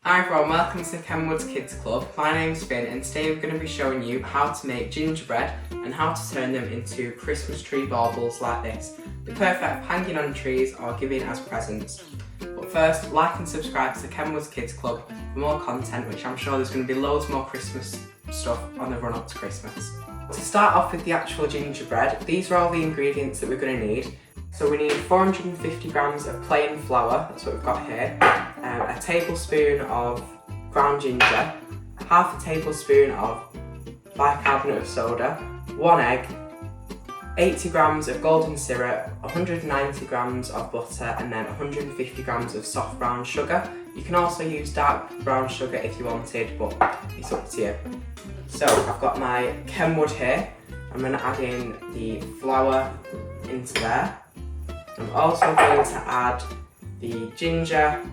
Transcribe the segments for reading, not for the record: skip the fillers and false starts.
Hi everyone, welcome to Kenwood Kids Club. My name's Finn and today we're going to be showing you how to make gingerbread and how to turn them into Christmas tree baubles like this. They're perfect for hanging on trees or giving as presents. But first, like and subscribe to the Kenwood Kids Club for more content, which I'm sure there's going to be loads more Christmas stuff on the run up to Christmas. To start off with the actual gingerbread, these are all the ingredients that we're going to need. So we need 450 grams of plain flour, that's what we've got here, a tablespoon of ground ginger, half a tablespoon of bicarbonate of soda, 1 egg, 80 grams of golden syrup, 190 grams of butter, and then 150 grams of soft brown sugar. You can also use dark brown sugar if you wanted, but it's up to you. So I've got my Kenwood here. I'm going to add in the flour into there. I'm also going to add the ginger.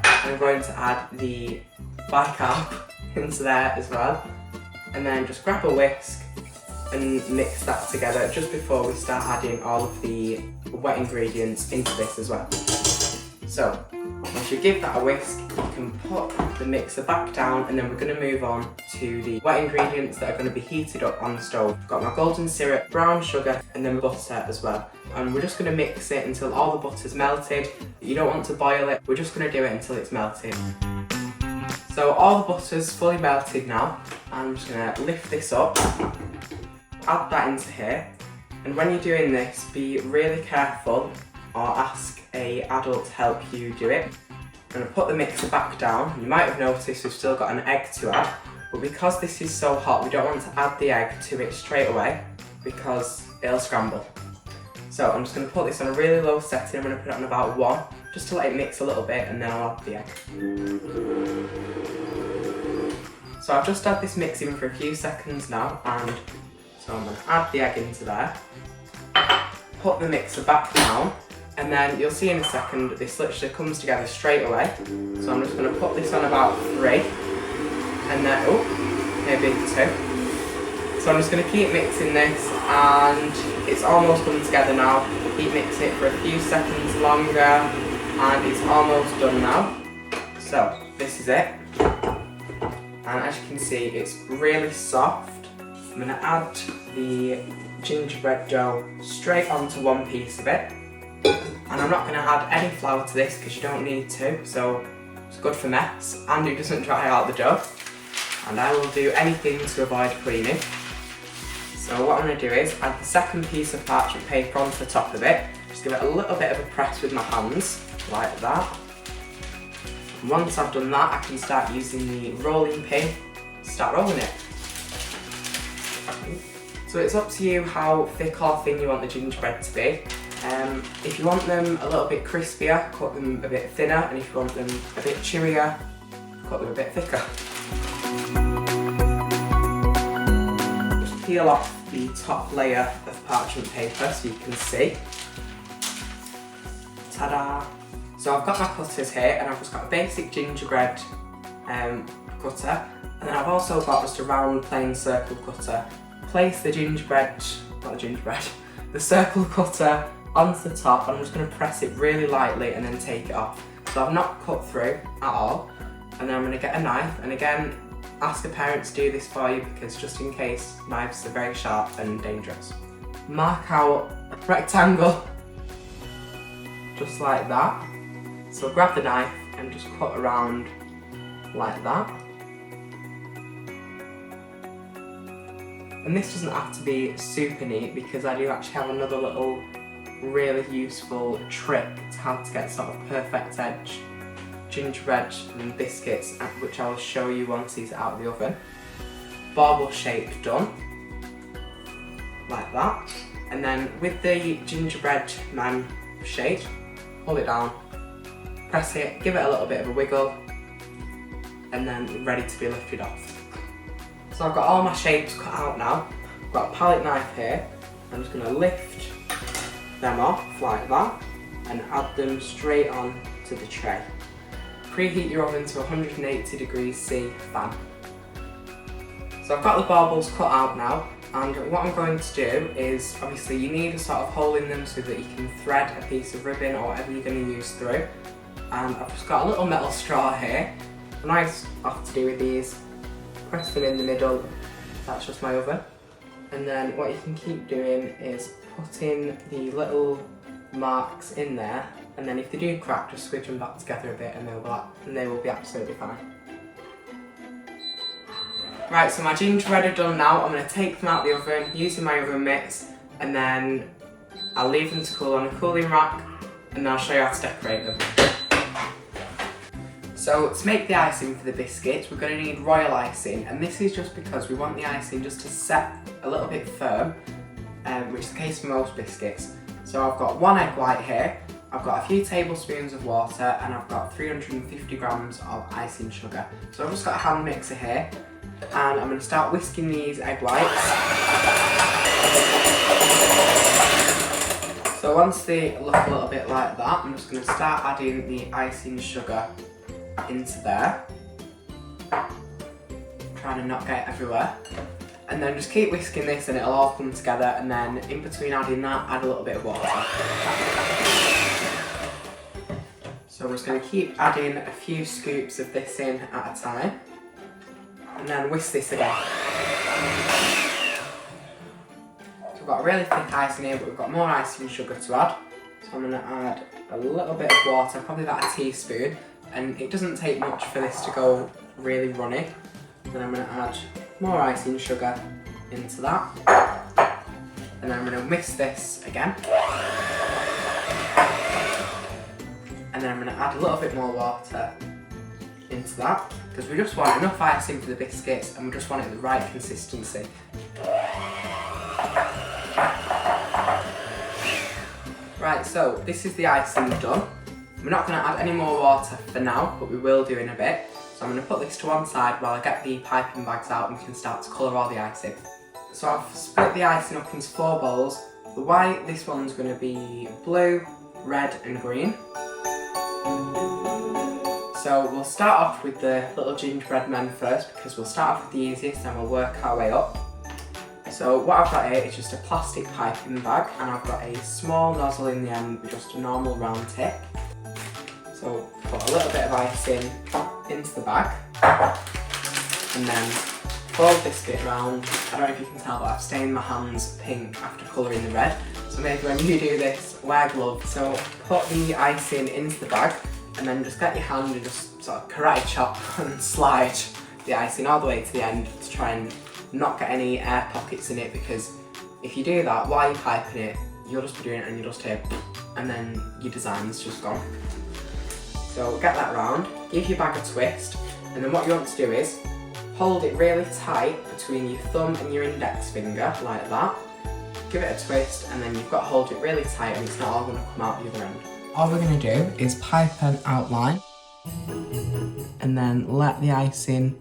I'm going to add the bicarb into there as well. And then just grab a whisk and mix that together just before we start adding all of the wet ingredients into this as well. So, once you give that a whisk, you can put the mixer back down and then we're going to move on to the wet ingredients that are going to be heated up on the stove. I've got my golden syrup, brown sugar and then butter as well. And we're just going to mix it until all the butter's melted. You don't want to boil it, we're just going to do it until it's melted. So all the butter's fully melted now. I'm just going to lift this up, add that into here. And when you're doing this, be really careful or ask an adult to help you do it. I'm going to put the mixer back down. You might have noticed we've still got an egg to add, but because this is so hot, we don't want to add the egg to it straight away because it'll scramble. So I'm just going to put this on a really low setting. I'm going to put it on about 1, just to let it mix a little bit, and then I'll add the egg. So I've just had this mixing for a few seconds now, and so I'm going to add the egg into there, put the mixer back down, and then you'll see in a second this literally comes together straight away. So I'm just going to put this on about 3, and then, oh, maybe 2. So I'm just going to keep mixing this, and it's almost come together now. Keep mixing it for a few seconds longer, and it's almost done now. So this is it, and as you can see it's really soft. I'm going to add the gingerbread dough straight onto one piece of it. And I'm not going to add any flour to this because you don't need to, so it's good for mess and it doesn't dry out the dough. And I will do anything to avoid cleaning. So what I'm going to do is add the second piece of parchment paper onto the top of it. Just give it a little bit of a press with my hands, like that. And once I've done that, I can start using the rolling pin to start rolling it. So it's up to you how thick or thin you want the gingerbread to be. If you want them a little bit crispier, cut them a bit thinner, and if you want them a bit chewier, cut them a bit thicker. Just peel off the top layer of parchment paper so you can see. Ta-da! So I've got my cutters here, and I've just got a basic gingerbread cutter, and then I've also got just a round plain circle cutter. Place the the circle cutter onto the top, and I'm just going to press it really lightly and then take it off. So I've not cut through at all, and then I'm going to get a knife, and again ask a parent to do this for you because just in case, knives are very sharp and dangerous. Mark out a rectangle just like that. So grab the knife and just cut around like that. And this doesn't have to be super neat because I do actually have another little really useful trick to how to get sort of perfect edge gingerbread and biscuits, which I'll show you once these are out of the oven. Bauble shape done, like that. And then with the gingerbread man shape, hold it down, press it, give it a little bit of a wiggle, and then ready to be lifted off. So I've got all my shapes cut out now. I've got a palette knife here. I'm just going to lift them off like that and add them straight on to the tray. Preheat your oven to 180 degrees C fan. So I've got the baubles cut out now, and what I'm going to do is, obviously you need a sort of hole in them so that you can thread a piece of ribbon or whatever you're going to use through. and I've just got a little metal straw here. A nice off to do with these, press them in the middle, that's just my oven. And then what you can keep doing is putting the little marks in there, and then if they do crack, just squidge them back together a bit and they will be absolutely fine. Right, so my gingerbread are done now. I'm going to take them out the oven using my oven mitts, and then I'll leave them to cool on a cooling rack, and then I'll show you how to decorate them. So to make the icing for the biscuits, we're going to need royal icing, and this is just because we want the icing just to set a little bit firm, which is the case for most biscuits. So I've got 1 egg white here, I've got a few tablespoons of water, and I've got 350 grams of icing sugar. So I've just got a hand mixer here, and I'm going to start whisking these egg whites. So once they look a little bit like that, I'm just going to start adding the icing sugar into there, trying to not get it everywhere, and then just keep whisking this and it'll all come together, and then in between adding that, add a little bit of water. So I'm just going to keep adding a few scoops of this in at a time, and then whisk this again. So we've got a really thick icing here, but we've got more icing sugar to add, so I'm going to add a little bit of water, probably about a teaspoon. And it doesn't take much for this to go really runny. Then I'm going to add more icing sugar into that. And then I'm going to whisk this again. And then I'm going to add a little bit more water into that, because we just want enough icing for the biscuits and we just want it the right consistency. Right, so this is the icing done. We're not going to add any more water for now, but we will do in a bit. So I'm going to put this to one side while I get the piping bags out and we can start to colour all the icing. So I've split the icing up into 4 bowls. The white, this one's going to be blue, red and green. So we'll start off with the little gingerbread men first, because we'll start off with the easiest and we'll work our way up. So what I've got here is just a plastic piping bag, and I've got a small nozzle in the end with just a normal round tip. So put a little bit of icing into the bag, and then fold this bit round. I don't know if you can tell, but I've stained my hands pink after colouring the red. So maybe when you do this, wear gloves. So put the icing into the bag, and then just get your hand and just sort of karate chop and slide the icing all the way to the end to try and not get any air pockets in it, because if you do that while you're piping it, you'll just be doing it and you'll just hear, and then your design's just gone. So get that round, give your bag a twist, and then what you want to do is hold it really tight between your thumb and your index finger, like that. Give it a twist, and then you've got to hold it really tight and it's not all going to come out the other end. All we're going to do is pipe an outline, and then let the icing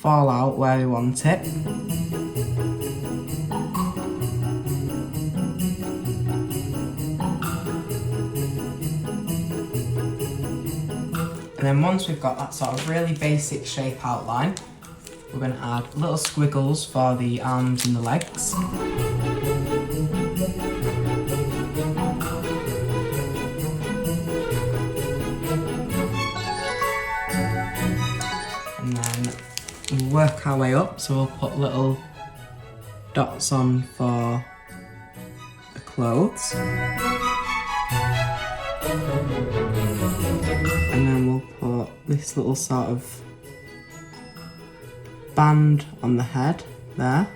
fall out where we want it. And then once we've got that sort of really basic shape outline, we're going to add little squiggles for the arms and the legs. And then we'll work our way up, so we'll put little dots on for the clothes. And then we'll put this little sort of band on the head there.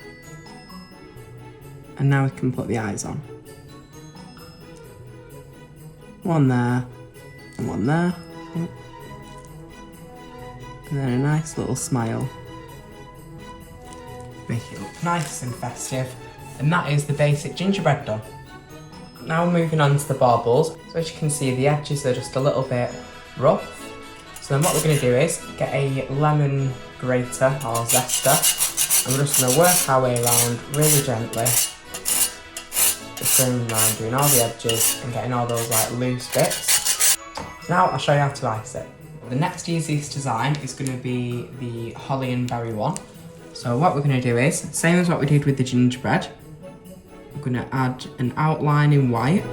And now we can put the eyes on. One there, and one there. And then a nice little smile. Make it look nice and festive. And that is the basic gingerbread done. Now moving on to the baubles. So as you can see, the edges are just a little bit rough. So then what we're going to do is get a lemon grater or zester, and we're just going to work our way around really gently, just going around doing all the edges and getting all those like loose bits. So now I'll show you how to ice it. The next easiest design is going to be the holly and berry one. So what we're going to do is, same as what we did with the gingerbread, we're going to add an outline in white.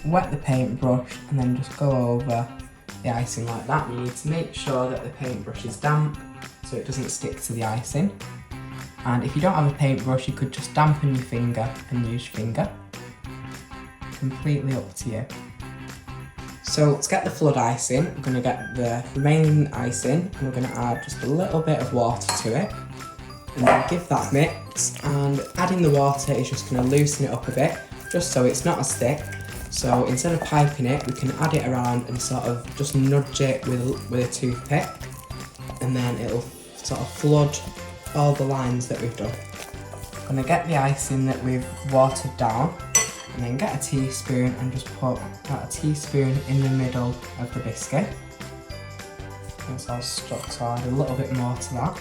wet the paintbrush and then just go over the icing like that. You need to make sure that the paintbrush is damp so it doesn't stick to the icing. And if you don't have a paintbrush, you could just dampen your finger and use your finger. Completely up to you. So to get the flood icing, we're going to get the remaining icing and we're going to add just a little bit of water to it. And then give that a mix, and adding the water is just going to loosen it up a bit, just so it's not as thick. So instead of piping it, we can add it around and sort of just nudge it with a toothpick, and then it'll sort of flood all the lines that we've done. I'm going to get the icing that we've watered down, and then get a teaspoon and just put about a teaspoon in the middle of the biscuit. That's all stuck, so I'll add a little bit more to that.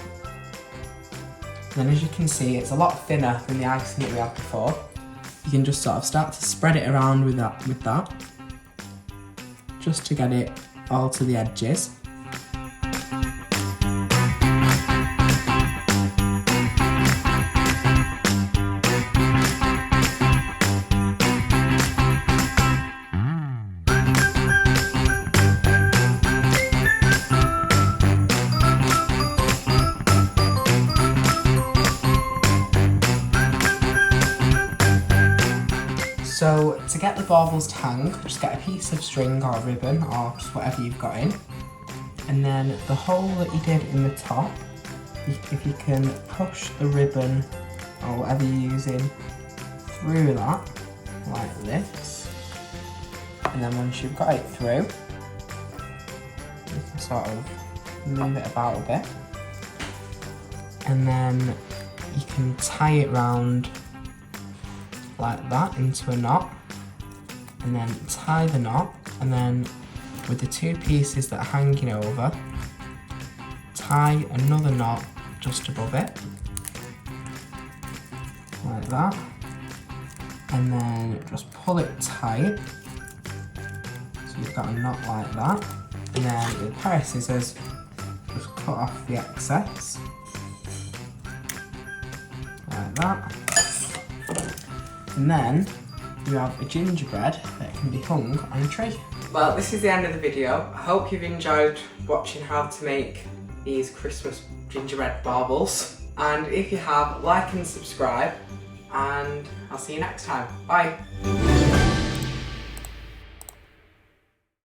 And then as you can see, it's a lot thinner than the icing that we had before. You can just sort of start to spread it around with that, just to get it all to the edges. So to get the baubles to hang, just get a piece of string or ribbon or just whatever you've got in. And then the hole that you did in the top, if you can push the ribbon or whatever you're using through that, like this. And then once you've got it through, you can sort of move it about a bit. And then you can tie it round like that into a knot, and then tie the knot, and then with the two pieces that are hanging over, tie another knot just above it, like that, and then just pull it tight, so you've got a knot like that, and then with a pair of scissors, just cut off the excess, like that. And then you have a gingerbread that can be hung on a tree. Well, this is the end of the video. I hope you've enjoyed watching how to make these Christmas gingerbread baubles. And if you have, like and subscribe, and I'll see you next time. Bye.